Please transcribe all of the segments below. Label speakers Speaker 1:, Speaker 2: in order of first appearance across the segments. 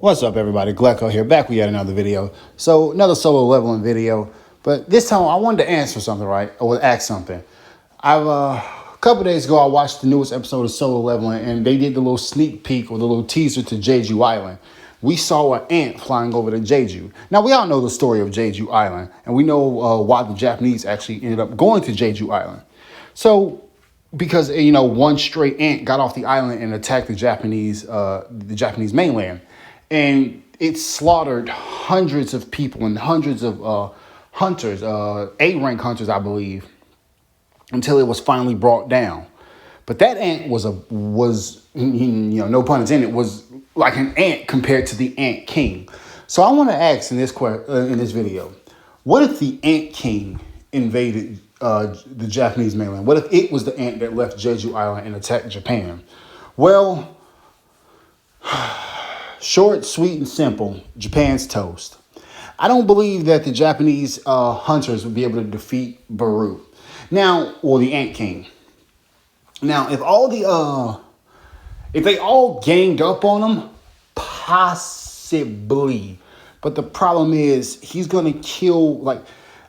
Speaker 1: What's up, everybody? Glecko here, back with yet another video. So, another solo leveling video, but this time I wanted to answer something, right? Or ask something. A couple days ago, I watched the newest episode of Solo Leveling, and they did the little sneak peek or the little teaser to Jeju Island. We saw an ant flying over to Jeju. Now, we all know the story of Jeju Island, and we know why the Japanese actually ended up going to Jeju Island. So, because one stray ant got off the island and attacked the Japanese mainland, and it slaughtered hundreds of people and hundreds of hunters, A-rank hunters, I believe, until it was finally brought down. But that ant was no pun intended, was like an ant compared to the Ant King. So I want to ask in this video, what if the Ant King invaded the Japanese mainland? What if it was the ant that left Jeju Island and attacked Japan? Well, short, sweet, and simple, Japan's toast. I don't believe that the Japanese hunters would be able to defeat Baru. Now, or the Ant King. Now, if they all ganged up on him, possibly. But the problem is he's gonna kill,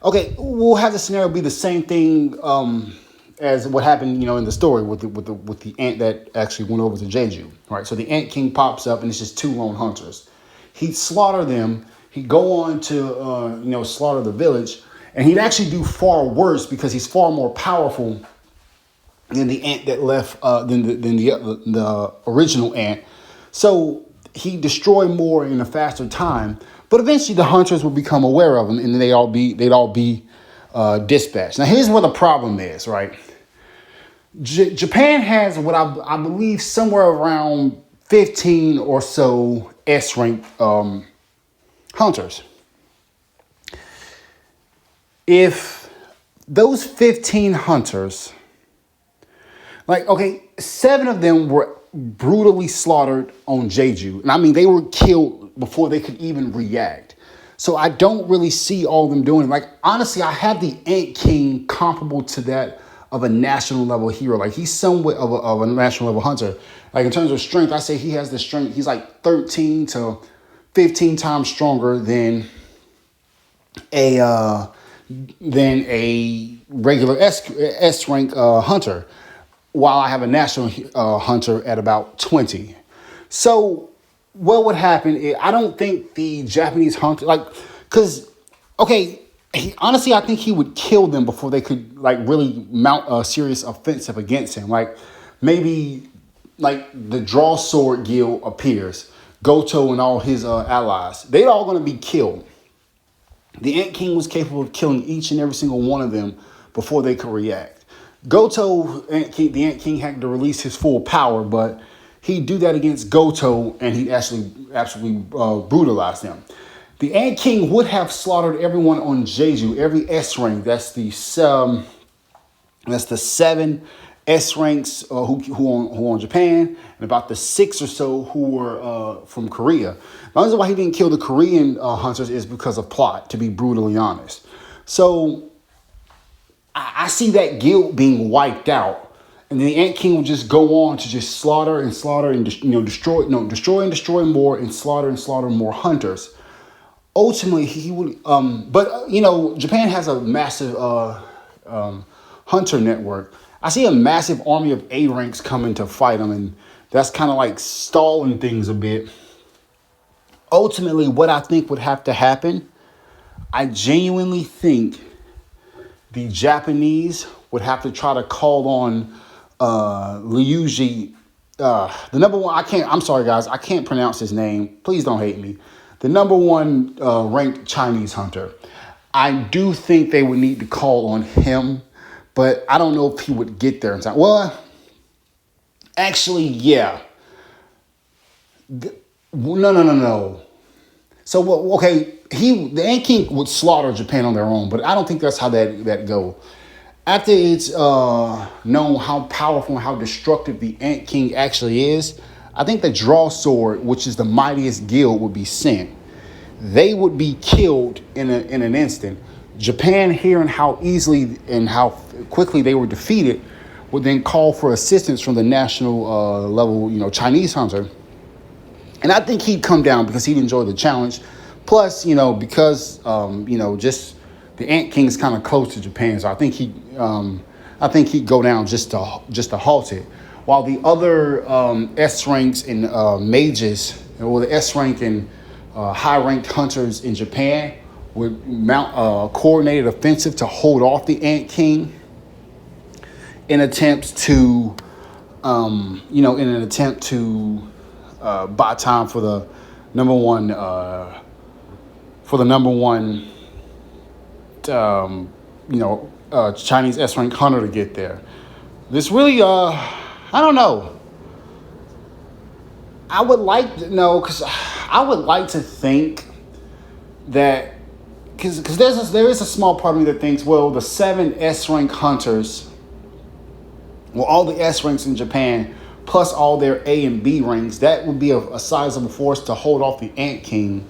Speaker 1: okay, we'll have the scenario be the same thing as what happened, in the story with the ant that actually went over to Jeju, right? So the Ant King pops up and it's just two lone hunters. He'd slaughter them. He'd go on to slaughter the village, and he'd actually do far worse because he's far more powerful than the ant that left than the original ant. So he destroyed more in a faster time. But eventually the hunters would become aware of him, and then they'd all be dispatched. Now here's where the problem is, right? Japan has what I believe somewhere around 15 or so S-rank hunters. If those 15 hunters, 7 of them were brutally slaughtered on Jeju. And I mean, they were killed before they could even react. So I don't really see all of them doing it. Honestly, I have the Ant King comparable to that of a national level hero. He's somewhat of a national level hunter. In terms of strength, I say he has the strength. He's 13 to 15 times stronger than a regular S rank hunter, while I have a national hunter at about 20. So what would happen is, I don't think the Japanese hunter, honestly, I think he would kill them before they could really mount a serious offensive against him. Maybe the Draw Sword Guild appears, Goto and all his allies, they're all going to be killed. The Ant King was capable of killing each and every single one of them before they could react. Goto, the Ant King had to release his full power, but he'd do that against Goto, and he'd absolutely brutalize them. The Ant King would have slaughtered everyone on Jeju, every S rank. That's the 7 S ranks who on Japan, and about the 6 or so who were from Korea. The reason why he didn't kill the Korean hunters is because of plot, to be brutally honest. So I see that guild being wiped out, and then the Ant King will just go on to just slaughter and destroy more, and slaughter more hunters. Ultimately, he would. Japan has a massive hunter network. I see a massive army of A ranks coming to fight him, and that's kind of stalling things a bit. Ultimately, what I think would have to happen, I genuinely think the Japanese would have to try to call on Liuji, the number one. I'm sorry, guys, I can't pronounce his name. Please don't hate me. The number one ranked Chinese hunter. I do think they would need to call on him, but I don't know if he would get there in time. Well, actually, yeah. No. So, the Ant King would slaughter Japan on their own, but I don't think that's how that go. After it's known how powerful and how destructive the Ant King actually is, I think the Draw Sword, which is the mightiest guild, would be sent. They would be killed in an instant. Japan, hearing how easily and how quickly they were defeated, would then call for assistance from the national level, Chinese hunter. And I think he'd come down because he'd enjoy the challenge. Plus, because just the Ant King is kind of close to Japan, so I think he'd go down just to halt it. While the other S ranks and mages, or the S rank and high ranked hunters in Japan, would mount a coordinated offensive to hold off the Ant King in attempts to, buy time for the number one, Chinese S rank hunter to get there. This really, I don't know. I would like to know, because I would like to think that, because there is a small part of me that thinks, well, the 7 S rank hunters, well, all the S ranks in Japan, plus all their A and B ranks, that would be a sizable force to hold off the Ant King.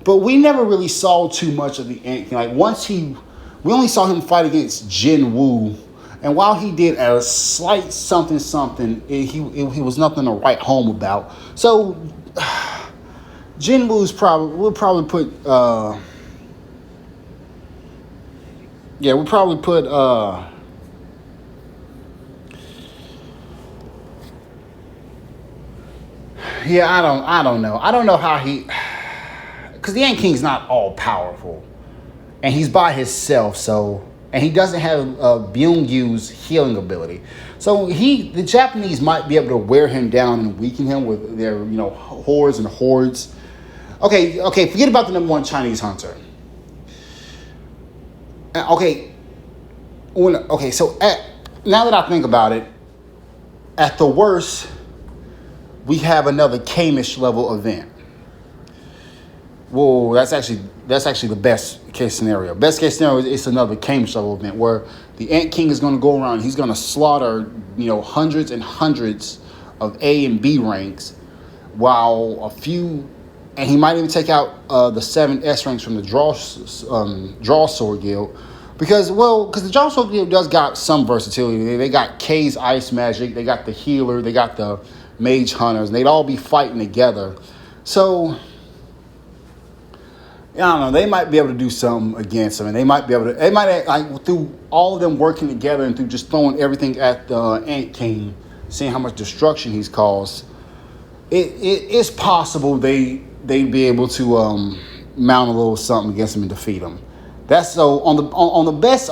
Speaker 1: But we never really saw too much of the Ant King. Like, we only saw him fight against Jin Woo. And while he did a slight something, he was nothing to write home about. So, Jin Woo's we'll probably put, I don't know. I don't know how because the Ant King's not all powerful. And he's by himself, and he doesn't have Byung-Yu's healing ability. So the Japanese might be able to wear him down and weaken him with their, hordes and hordes. Okay, forget about the number 1 Chinese hunter. Now that I think about it, at the worst, we have another Kamish level event. Well, that's actually the best case scenario. Best case scenario is it's another Kamish level event where the Ant King is going to go around. He's going to slaughter, hundreds and hundreds of A and B ranks, while and he might even take out the 7 S ranks from the Draw Sword Guild, because the Draw Sword Guild does got some versatility. They got K's ice magic, they got the healer, they got the mage hunters, and they'd all be fighting together. So, I don't know. They might be able to do something against them, and they might through all of them working together and through just throwing everything at the Ant King, seeing how much destruction he's caused. It's possible they'd be able to mount a little something against him and defeat him. That's so on the best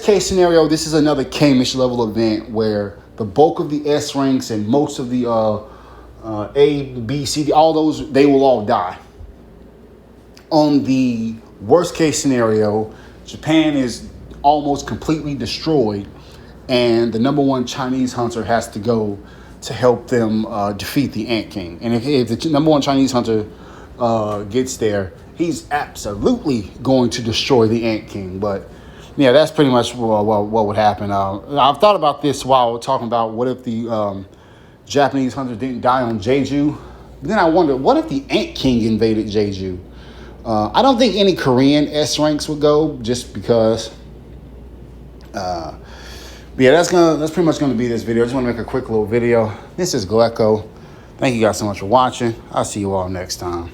Speaker 1: case scenario. This is another Kamish level event where the bulk of the S ranks and most of the A, B, C, D, all those, they will all die. On the worst case scenario, Japan is almost completely destroyed, and the number 1 Chinese hunter has to go to help them defeat the Ant King. And if the number 1 Chinese hunter gets there, he's absolutely going to destroy the Ant King. But yeah, that's pretty much what would happen. I've thought about this while talking about what if the Japanese hunters didn't die on Jeju. But then I wonder, what if the Ant King invaded Jeju? I don't think any Korean S ranks would go, just because. But yeah, that's pretty much gonna be this video. I just want to make a quick little video. This is Gleko. Thank you guys so much for watching. I'll see you all next time.